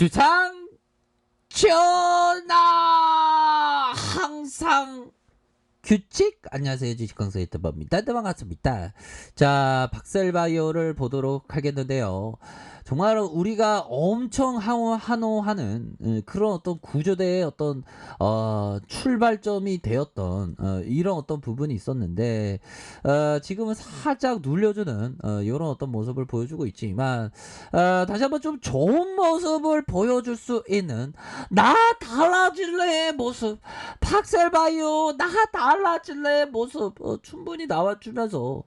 주상 전하 항상 규칙. 안녕하세요, 주식강사 유튜버입니다. 네, 반갑습니다. 자, 박셀바이오를 보도록 하겠는데요. 정말 우리가 엄청 한호하는 그런 어떤 구조대의 어떤 출발점이 되었던 이런 어떤 부분이 있었는데, 지금은 살짝 눌려주는 이런 어떤 모습을 보여주고 있지만, 다시 한번 좀 좋은 모습을 보여줄 수 있는 나 달라질래의 모습, 박셀바이오 나 달라질래의 모습 충분히 나와주면서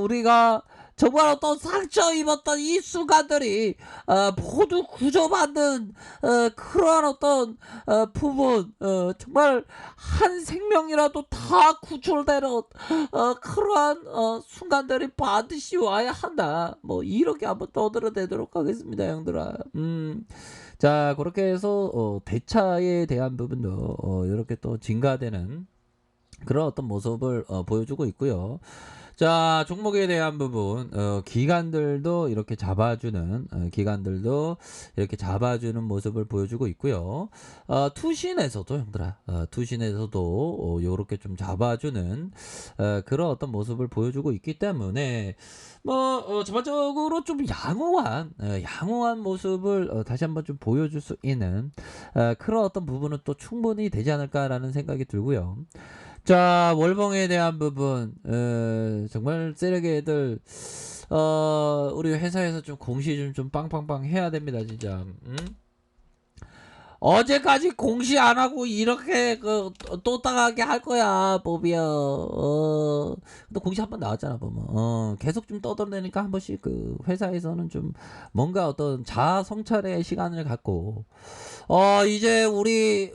우리가 정말 어떤 상처 입었던 이 순간들이 모두 구조받는 그러한 어떤 부분, 정말 한 생명이라도 다 구출되는 그러한 순간들이 반드시 와야 한다. 뭐 이렇게 한번 떠들어내도록 하겠습니다, 형들아. 자, 그렇게 해서 대차에 대한 부분도 이렇게 또 증가되는 그런 어떤 모습을 보여주고 있고요. 자, 종목에 대한 부분, 기관들도 이렇게 잡아주는, 모습을 보여주고 있고요. 투신에서도, 형들아, 투신에서도, 요렇게 좀 잡아주는, 그런 어떤 모습을 보여주고 있기 때문에, 전반적으로 좀 양호한 모습을 다시 한번 좀 보여줄 수 있는, 그런 어떤 부분은 또 충분히 되지 않을까라는 생각이 들고요. 자, 월봉에 대한 부분, 정말 쓰레기 애들, 우리 회사에서 좀 공시 좀 빵빵빵 해야 됩니다, 진짜. 어제까지 공시 안 하고 이렇게 또 따가게 할 거야, 보비야. 또 공시 한 번 나왔잖아, 보면. 계속 좀 떠들어내니까 한 번씩 그 회사에서는 좀 뭔가 어떤 자아 성찰의 시간을 갖고, 이제 우리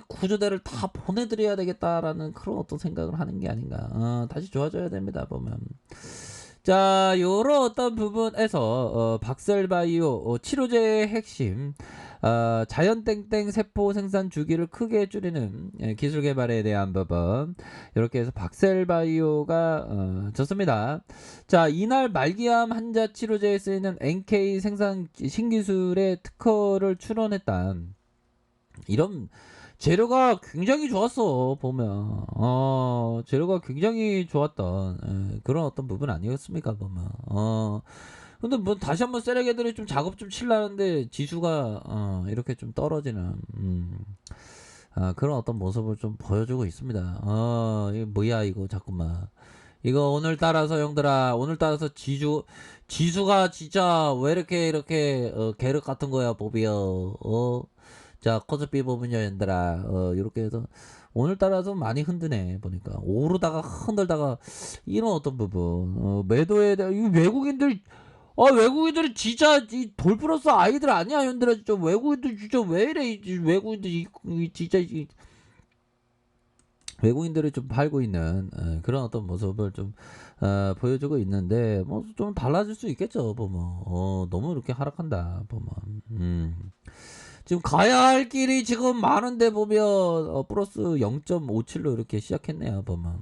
구조대를 다 보내드려야 되겠다라는 그런 어떤 생각을 하는 게 아닌가. 다시 좋아져야 됩니다, 보면. 자, 요런 어떤 부분에서 박셀바이오 치료제의 핵심, 자연땡땡 세포 생산 주기를 크게 줄이는 기술 개발에 대한 부분, 이렇게 해서 박셀바이오가 좋습니다. 자, 이날 말기암 환자 치료제에 쓰이는 NK 생산 신기술의 특허를 출원했다. 이런 재료가 굉장히 좋았어, 보면. 재료가 굉장히 좋았던 그런 어떤 부분 아니었습니까, 보면. 근데 뭐 다시 한번 쓰레기들이 좀 작업 좀 칠라는데 지수가 이렇게 좀 떨어지는 그런 어떤 모습을 좀 보여주고 있습니다. 이거 뭐야 이거 자꾸만. 이거 오늘따라서 형들아, 오늘따라서 지수가 진짜 왜 이렇게 계륵 같은 거야, 보비요. 자, 코스피 보면요, 얘들아. 이렇게 해서 오늘따라서 많이 흔드네, 보니까. 오르다가 흔들다가 이런 어떤 부분. 매도에 대한, 이 외국인들이 진짜 돌플러스 아이들 아니야, 얘들아. 진짜 외국인들 진짜 왜 이래, 외국인들 진짜 외국인들을 좀 팔고 있는 그런 어떤 모습을 좀 보여주고 있는데 뭐 좀 달라질 수 있겠죠, 보면. 너무 이렇게 하락한다, 보면. 지금 가야 할 길이 지금 많은데 보면 플러스 0.57로 이렇게 시작했네요, 보면.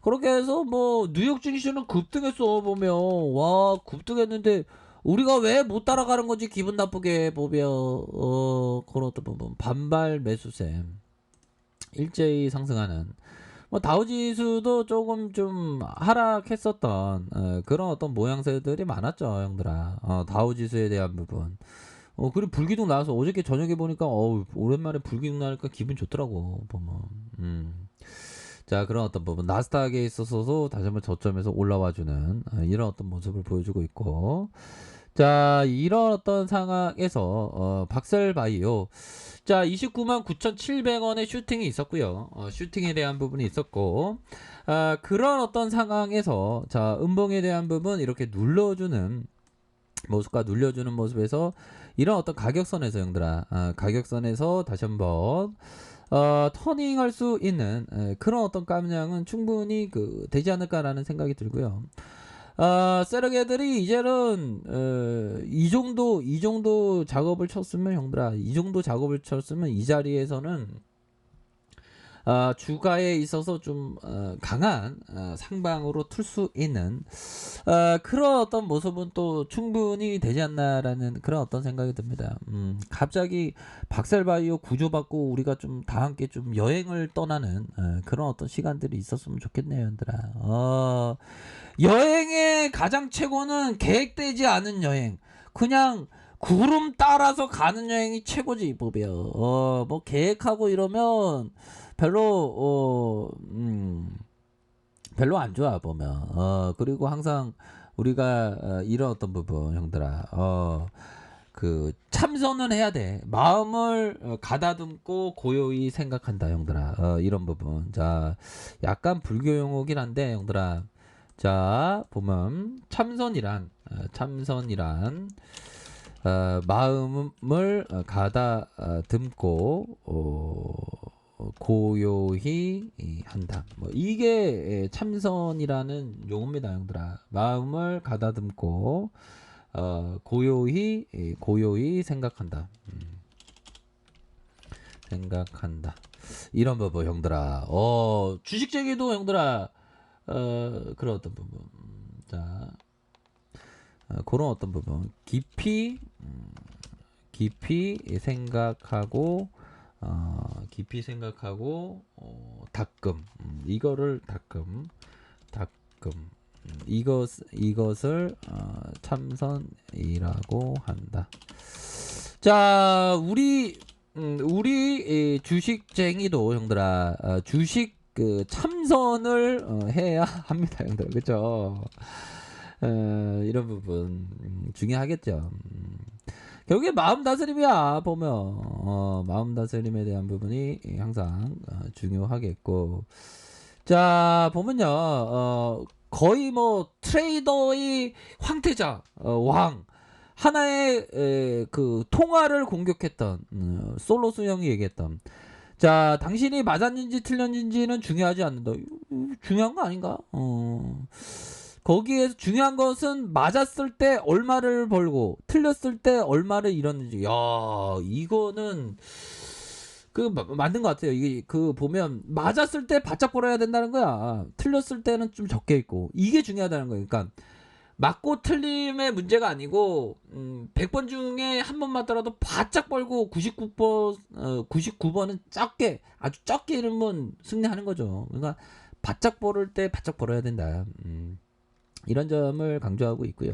그렇게 해서 뭐 뉴욕 증시는 급등했어, 보면. 와, 급등했는데 우리가 왜 못 따라가는 건지 기분 나쁘게 보면 그런 어떤 부분 반발 매수세 일제히 상승하는, 뭐 다우지수도 조금 좀 하락했었던 그런 어떤 모양새들이 많았죠, 형들아. 다우지수에 대한 부분. 그리고 불기둥 나와서 어저께 저녁에 보니까 오랜만에 불기둥 나니까 기분 좋더라고, 보면. 자, 그런 어떤 부분 나스닥에 있어서도 다시 한번 저점에서 올라와주는 이런 어떤 모습을 보여주고 있고, 자, 이런 어떤 상황에서 박셀바이오, 자, 29만 9,700원의 슈팅이 있었고요. 슈팅에 대한 부분이 있었고, 그런 어떤 상황에서 자, 음봉에 대한 부분 이렇게 눌러주는 모습과 눌려주는 모습에서 이런 어떤 가격선에서, 형들아, 가격선에서 다시 한번 터닝할 수 있는 그런 어떤 깜냥은 충분히 되지 않을까라는 생각이 들고요. 세력애들이 이제는 이 정도 작업을 쳤으면, 형들아, 이 정도 작업을 쳤으면 이 자리에서는 주가에 있어서 좀 강한 상방으로 틀 수 있는 그런 어떤 모습은 또 충분히 되지 않나라는 그런 어떤 생각이 듭니다. 갑자기 박살바이오 구조받고 우리가 좀 다 함께 좀 여행을 떠나는 그런 어떤 시간들이 있었으면 좋겠네요, 얘들아. 여행의 가장 최고는 계획되지 않은 여행. 그냥 구름 따라서 가는 여행이 최고지 이 법이야. 뭐 계획하고 이러면 별로 안 좋아 보면. 그리고 항상 우리가 이런 어떤 부분 형들아. 그 참선은 해야 돼. 마음을 가다듬고 고요히 생각한다 형들아. 이런 부분. 자, 약간 불교 용어긴 한데 형들아. 자, 보면 참선이란 마음을 가다듬고 고요히 한다. 뭐 이게 참선이라는 용어입니다, 형들아. 마음을 가다듬고 고요히 생각한다. 생각한다. 이런 부분 형들아. 주식쟁이도 형들아. 그런 어떤 부분. 자, 그런 어떤 부분. 깊이 생각하고 닦음. 이거를 닦음. 이것을 참선이라고 한다. 자, 우리 주식쟁이도 형들아 주식 그 참선을 해야 합니다, 형들. 그렇죠? 이런 부분 중요하겠죠. 결국에 마음 다스림이야 보면 마음 다스림에 대한 부분이 항상 중요하겠고. 자, 보면요 거의 뭐 트레이더의 황태자 왕 하나의 그 통화를 공격했던 솔로스 형이 얘기했던, 자, 당신이 맞았는지 틀렸는지는 중요하지 않는다. 중요한 거 아닌가? 거기에서 중요한 것은 맞았을 때 얼마를 벌고 틀렸을 때 얼마를 잃었는지. 야, 이거는 맞는 것 같아요. 이게 보면 맞았을 때 바짝 벌어야 된다는 거야. 틀렸을 때는 좀 적게 있고 이게 중요하다는 거예요. 그러니까 맞고 틀림의 문제가 아니고 100번 중에 한 번 맞더라도 바짝 벌고 99번은 아주 적게 잃으면 승리하는 거죠. 그러니까 바짝 벌을 때 바짝 벌어야 된다. 이런 점을 강조하고 있고요.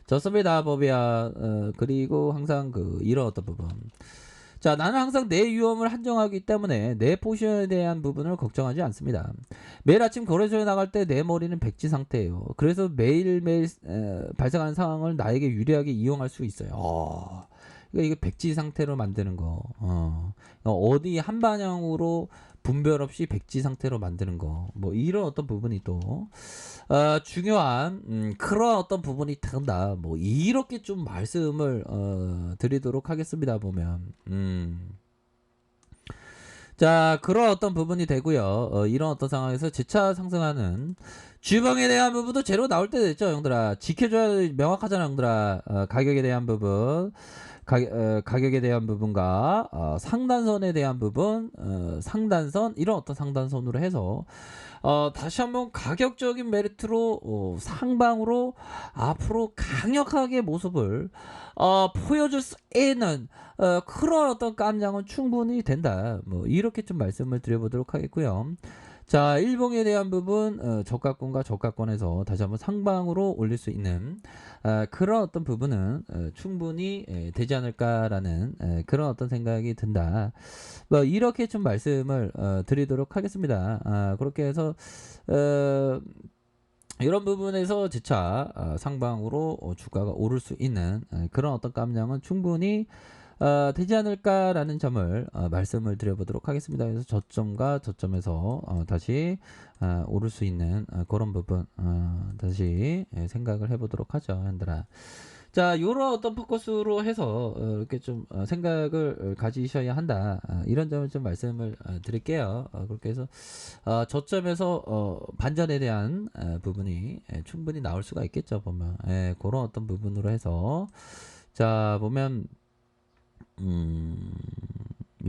좋습니다, 법이야. 그리고 항상 이런 어떤 부분. 자, 나는 항상 내 위험을 한정하기 때문에 내 포지션에 대한 부분을 걱정하지 않습니다. 매일 아침 거래소에 나갈 때 내 머리는 백지 상태예요. 그래서 매일매일 발생하는 상황을 나에게 유리하게 이용할 수 있어요. 이거 백지 상태로 만드는 거. 어디 한 방향으로 분별 없이 백지 상태로 만드는 거. 뭐 이런 어떤 부분이 또 중요한 그런 어떤 부분이 된다. 뭐 이렇게 좀 말씀을 드리도록 하겠습니다. 보면 자, 그런 어떤 부분이 되고요. 이런 어떤 상황에서 재차 상승하는 주봉에 대한 부분도 제로 나올 때 됐죠, 형들아. 지켜줘야 명확하잖아, 형들아. 가격에 대한 부분. 가격에 대한 부분과 상단선에 대한 부분, 상단선 이런 어떤 상단선으로 해서 다시 한번 가격적인 메리트로 상방으로 앞으로 강력하게 모습을 보여줄 수 있는 그런 어떤 깜장은 충분히 된다. 뭐 이렇게 좀 말씀을 드려보도록 하겠고요. 자, 일봉에 대한 부분 저가권과 저가권에서 다시 한번 상방으로 올릴 수 있는 그런 어떤 부분은 충분히 되지 않을까라는 그런 어떤 생각이 든다. 뭐 이렇게 좀 말씀을 드리도록 하겠습니다. 그렇게 해서 이런 부분에서 재차 상방으로 주가가 오를 수 있는 그런 어떤 깜냥은 충분히 되지 않을까라는 점을 말씀을 드려보도록 하겠습니다. 그래서 저점과 저점에서 다시 오를 수 있는 그런 부분 다시 생각을 해보도록 하죠, 현들아. 자, 이런 어떤 포커스로 해서 이렇게 좀 생각을 가지셔야 한다. 이런 점을 좀 말씀을 드릴게요. 그렇게 해서 저점에서 반전에 대한 부분이 충분히 나올 수가 있겠죠, 보면. 그런 어떤 부분으로 해서 자, 보면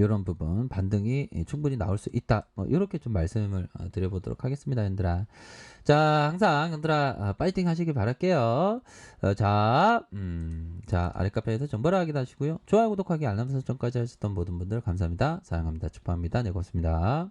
이런 부분 반등이 충분히 나올 수 있다. 뭐 이렇게 좀 말씀을 드려보도록 하겠습니다, 형들아. 자, 항상 형들아 파이팅 하시길 바랄게요. 자, 아래 카페에서 정보를 확인하시고요. 좋아요, 구독하기, 알람 설정까지 하셨던 모든 분들 감사합니다. 사랑합니다. 축복합니다. 네, 고맙습니다.